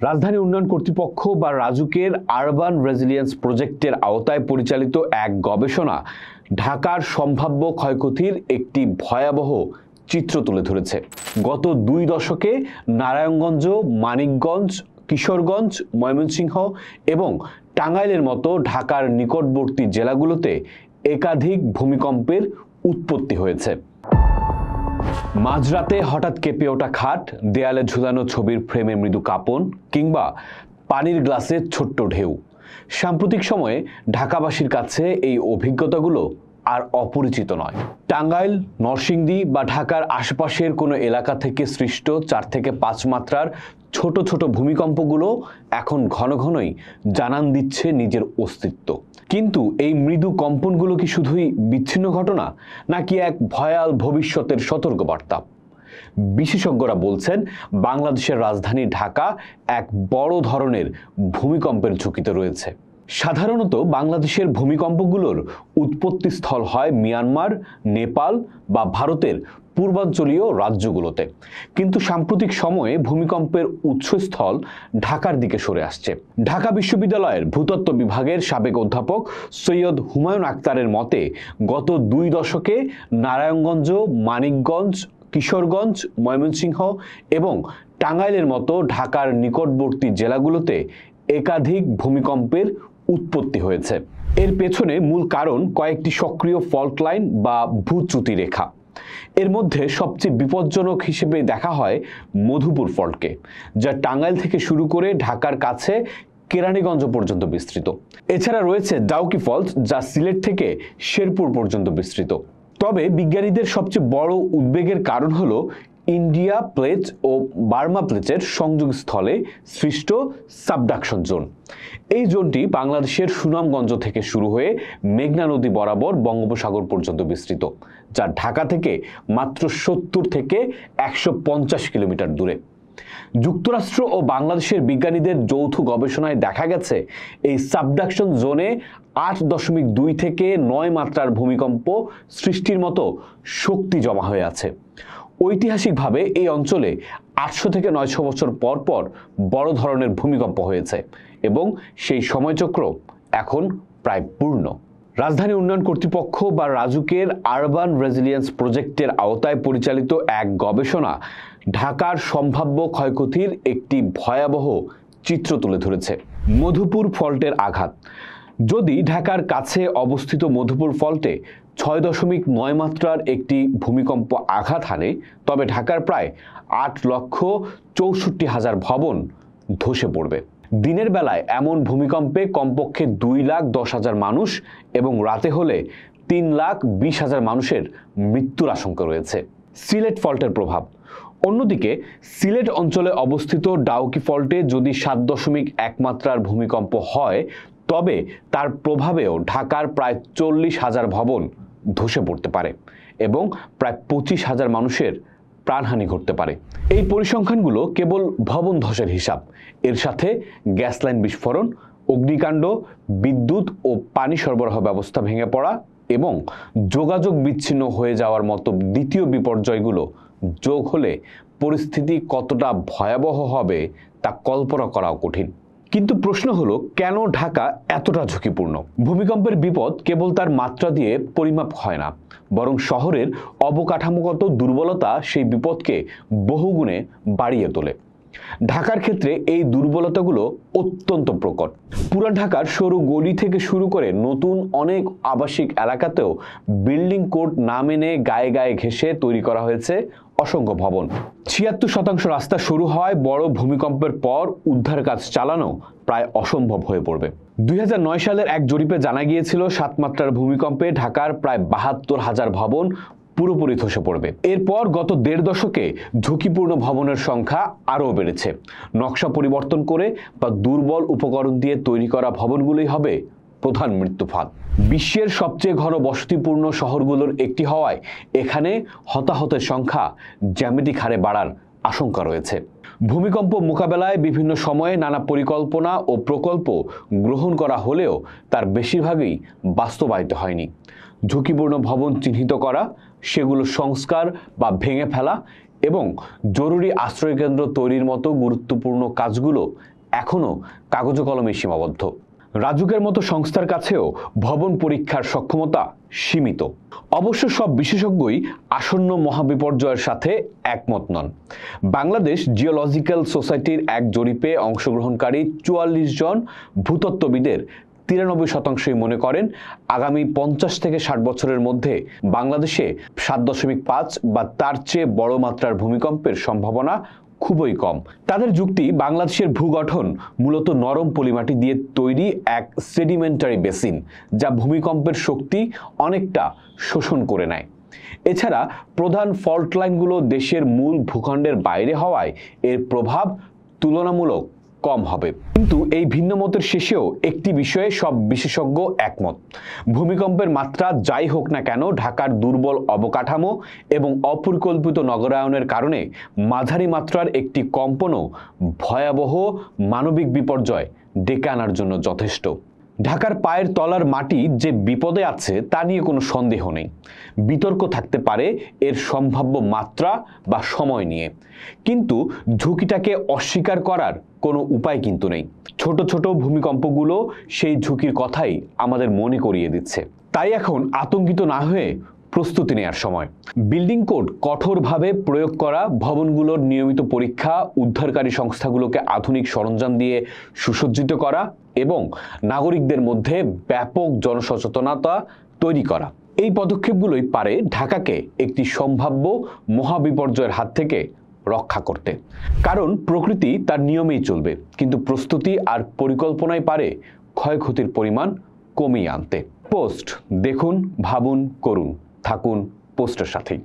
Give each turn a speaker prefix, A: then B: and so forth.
A: রাজধানী উন্নয়ন কর্তৃপক্ষ বা রাজুকের আরবান রেজিলিয়েন্স প্রজেক্টের আওতায় পরিচালিত এক গবেষণা ঢাকার সম্ভাব্য ক্ষয়ক্ষতির একটি ভয়াবহ চিত্র তুলে ধরেছে। গত 2 দশকে নারায়ণগঞ্জ, মানিকগঞ্জ, কিশোরগঞ্জ, ময়মনসিংহ এবং টাঙ্গাইলের মতো ঢাকার নিকটবর্তী জেলাগুলোতে একাধিক ভূমিকম্পের উৎপত্তি হয়েছে। মাঝরাতে হঠাৎ কেঁপে ওঠা খাট, দেয়ালে ঝুলানো ছবির ফ্রেমে মৃদু কাঁপন কিংবা পানির গ্লাসে ছোট্ট ঢেউ। সাম্প্রতিক সময়ে ঢাকাবাসীর কাছে এই অভিজ্ঞতাগুলো আর অপরিচিত নয়। টাঙ্গাইল, নরসিংদী বা ঢাকার আশেপাশের কোনো এলাকা থেকে সৃষ্ট 4 থেকে 5 মাত্রার ছোট ছোট ভূমিকম্পগুলো এখন ঘন ঘনই জানান দিচ্ছে নিজের অস্তিত্ব। কিন্তু এই মৃদু কম্পনগুলো কি শুধুই বিচ্ছিন্ন ঘটনা, নাকি এক ভয়াল ভবিষ্যতের সতর্কবার্তা? বিশেষজ্ঞরা বলছেন বাংলাদেশের রাজধানী ঢাকা এক বড় ধরনের ভূমিকম্পের ঝুঁকিতে রয়েছে। সাধারণত বাংলাদেশের ভূমিকম্পগুলোর উৎপত্তিস্থল হয় মিয়ানমার, নেপাল বা ভারতের পূর্বাঞ্চলীয় রাজ্যগুলোতে, কিন্তু সাম্প্রতিক সময়ে ভূমিকম্পের উৎসস্থল ঢাকার দিকে সরে আসছে। ঢাকা বিশ্ববিদ্যালয়ের ভূতত্ত্ব বিভাগের সাবেক অধ্যাপক সৈয়দ হুমায়ুন আক্তারের মতে, গত 2 দশকে নারায়ণগঞ্জ, মানিকগঞ্জ, কিশোরগঞ্জ, ময়মনসিংহ এবং টাঙ্গাইলের মতো ঢাকার নিকটবর্তী জেলাগুলোতে একাধিক ভূমিকম্পের উৎপত্তি হয়েছে। এর পেছনে মূল কারণ কয়েকটি সক্রিয় ফল্ট লাইন বা ভূচ্যুতি রেখা। এর মধ্যে সবচেয়ে বিপজ্জনক হিসেবে দেখা হয় মধুপুর ফল্টকে, যা টাঙ্গাইল থেকে শুরু করে ঢাকার কাছে কেরানীগঞ্জ পর্যন্ত বিস্তৃত। এছাড়া রয়েছে ডাউকি ফল্ট, যা সিলেট থেকে শেরপুর পর্যন্ত বিস্তৃত। তবে বিজ্ঞানীদের সবচেয়ে বড় উদ্বেগের কারণ হলো ইন্ডিয়া প্লেট ও বার্মা প্লেটের সংযোগস্থলে সৃষ্ট সাবডাকশন জোন। এই জোনটি বাংলাদেশের সুনামগঞ্জ থেকে শুরু হয়ে মেঘনা নদী বরাবর বঙ্গোপসাগর পর্যন্ত বিস্তৃত, যা ঢাকা থেকে মাত্র 70 থেকে 150 কিলোমিটার দূরে। যুক্তরাষ্ট্র ও বাংলাদেশের বিজ্ঞানীদের যৌথ গবেষণায় দেখা গেছে এই সাবডাকশন জোনে 8.2 থেকে 9 মাত্রার ভূমিকম্প সৃষ্টির মতো শক্তি জমা হয়ে আছে। ঐতিহাসিকভাবে এই অঞ্চলে 800 থেকে 900 বছর পর পর বড় ধরনের ভূমিকম্প হয়েছে এবং সেই সময়চক্র এখন প্রায় পূর্ণ। রাজধানী উন্নয়ন কর্তৃপক্ষ বা রাজুকের আরবান রেজিলিয়েন্স প্রজেক্টের আওতায় পরিচালিত এক গবেষণা ঢাকার সম্ভাব্য ক্ষয়ক্ষতির একটি ভয়াবহ চিত্র তুলে ধরেছে। মধুপুর ফল্টের আঘাত। যদি ঢাকার কাছে অবস্থিত মধুপুর ফল্টে 6.9 মাত্রার একটি ভূমিকম্প আঘাত হানে, তবে ঢাকার প্রায় 8,64,000 ভবন ধসে পড়বে। দিনের বেলায় এমন ভূমিকম্পে কমপক্ষে 2,10,000 মানুষ এবং রাতে হলে 3,20,000 মানুষের মৃত্যুর আশঙ্কা রয়েছে। সিলেট ফল্টের প্রভাব। অন্যদিকে সিলেট অঞ্চলে অবস্থিত ডাউকি ফল্টে যদি 7.1 মাত্রার ভূমিকম্প হয়, তবে তার প্রভাবেও ঢাকার প্রায় 40,000 ভবন ধসে পড়তে পারে এবং প্রায় 25,000 মানুষের প্রাণহানি ঘটতে পারে। এই পরিসংখ্যানগুলো কেবল ভবন ধসের হিসাব। এর সাথে গ্যাস লাইন বিস্ফোরণ, অগ্নিকাণ্ড, বিদ্যুৎ ও পানি সরবরাহ ব্যবস্থা ভেঙে পড়া এবং যোগাযোগ বিচ্ছিন্ন হয়ে যাওয়ার মতো দ্বিতীয় বিপর্যয়গুলো যোগ হলে পরিস্থিতি কতটা ভয়াবহ হবে তা কল্পনা করাও কঠিন। কিন্তু প্রশ্ন হলো, কেন ঢাকা এতটা ঝুঁকিপূর্ণ? ভূমিকম্পের বিপদ কেবল তার মাত্রা দিয়ে পরিমাপ হয় না, বরং শহরের অবকাঠামোগত দুর্বলতা সেই বিপদকে বহুগুণে বাড়িয়ে তোলে। ঢাকার ক্ষেত্রে এই দুর্বলতাগুলো অত্যন্ত প্রকট। পুরান ঢাকার সরু গলি থেকে শুরু করে নতুন অনেক আবাসিক এলাকাতেও বিল্ডিং কোড না মেনে গায়ে গায়ে ঘেঁষে তৈরি করা হয়েছে অসংখ্য ভবন। 76% রাস্তা শুরু হয় বড় ভূমিকম্পের পর উদ্ধার কাজ চালানো প্রায় অসম্ভব হয়ে পড়বে। 2009 সালের এক জরিপে জানা গিয়েছিল 7 মাত্রার ভূমিকম্পে ঢাকার প্রায় 72,000 ভবন পুরোপুরি ধসে পড়বে। এরপর গত 1.5 দশকে ঝুঁকিপূর্ণ ভবনের সংখ্যা আরও বেড়েছে। নকশা পরিবর্তন করে বা দুর্বল উপকরণ দিয়ে তৈরি করা ভবনগুলোই হবে প্রধান মৃত্যুফাঁদ। বিশ্বের সবচেয়ে ঘন বসতিপূর্ণ শহরগুলোর একটি হওয়ায় এখানে হতাহতের সংখ্যা জ্যামিতিক হারে বাড়ার আশঙ্কা রয়েছে। ভূমিকম্প মোকাবেলায় বিভিন্ন সময়ে নানা পরিকল্পনা ও প্রকল্প গ্রহণ করা হলেও তার বেশিরভাগই বাস্তবায়িত হয়নি। ঝুঁকিপূর্ণ ভবন চিহ্নিত করা, সেগুলো সংস্কার বা ভেঙে ফেলা এবং জরুরি আশ্রয়কেন্দ্র তৈরির মতো গুরুত্বপূর্ণ কাজগুলো এখনও কাগজে কলমে সীমাবদ্ধ। রাজুকের মতো সংস্থার কাছেও ভবন পরীক্ষার সক্ষমতা সীমিত। অবশ্য সব বিশেষজ্ঞই আসন্ন মহাবিপর্যয়ের সাথে একমত নন। বাংলাদেশ জিওলজিক্যাল সোসাইটির এক জরিপে অংশগ্রহণকারী ৪৪ জন ভূতত্ত্ববিদের ৯৩% মনে করেন আগামী ৫০ থেকে ৬০ বছরের মধ্যে বাংলাদেশে ৭.৫ বা তার চেয়ে বড় মাত্রার ভূমিকম্পের সম্ভাবনা খুবই কম। তাদের যুক্তি, বাংলাদেশের ভূগঠন মূলত নরম পলিমাটি দিয়ে তৈরি এক সেডিমেন্টারি বেসিন, যা ভূমিকম্পের শক্তি অনেকটা শোষণ করে নেয়। এছাড়া প্রধান ফল্ট লাইনগুলো দেশের মূল ভূখণ্ডের বাইরে হওয়ায় এর প্রভাব তুলনামূলক কম হবে। কিন্তু এই ভিন্ন মতের শেষেও একটি বিষয়ে সব বিশেষজ্ঞ একমত: ভূমিকম্পের মাত্রা যাই হোক না কেন, ঢাকার দুর্বল অবকাঠামো এবং অপরিকল্পিত নগরায়নের কারণে মাঝারি মাত্রার একটি কম্পনও ভয়াবহ মানবিক বিপর্যয় ডেকে আনার জন্য যথেষ্ট। ঢাকার পায়ের তলার মাটি যে বিপদে আছে তা নিয়ে কোনো সন্দেহ নেই। বিতর্ক থাকতে পারে এর সম্ভাব্য মাত্রা বা সময় নিয়ে, কিন্তু ঝুঁকিটাকে অস্বীকার করার কোনো উপায় কিন্তু নেই। ছোট ছোট ভূমিকম্পগুলো সেই ঝুঁকির কথাই আমাদের মনে করিয়ে দিচ্ছে। তাই এখন আতঙ্কিত না হয়ে প্রস্তুতি নেওয়ার সময়। বিল্ডিং কোড কঠোরভাবে প্রয়োগ করা, ভবনগুলোর নিয়মিত পরীক্ষা, উদ্ধারকারী সংস্থাগুলোকে আধুনিক সরঞ্জাম দিয়ে সুসজ্জিত করা এবং নাগরিকদের মধ্যে ব্যাপক জনসচেতনতা তৈরি করা, এই পদক্ষেপগুলোই পারে ঢাকাকে একটি সম্ভাব্য মহাবিপর্যয়ের হাত থেকে রক্ষা করতে। কারণ প্রকৃতি তার নিয়মেই চলবে, কিন্তু প্রস্তুতি আর পরিকল্পনায় পারে ক্ষয়ক্ষতির পরিমাণ কমিয়ে আনতে। পোস্ট দেখুন, ভাবুন, করুন। থাকুন পোস্টের সাথেই।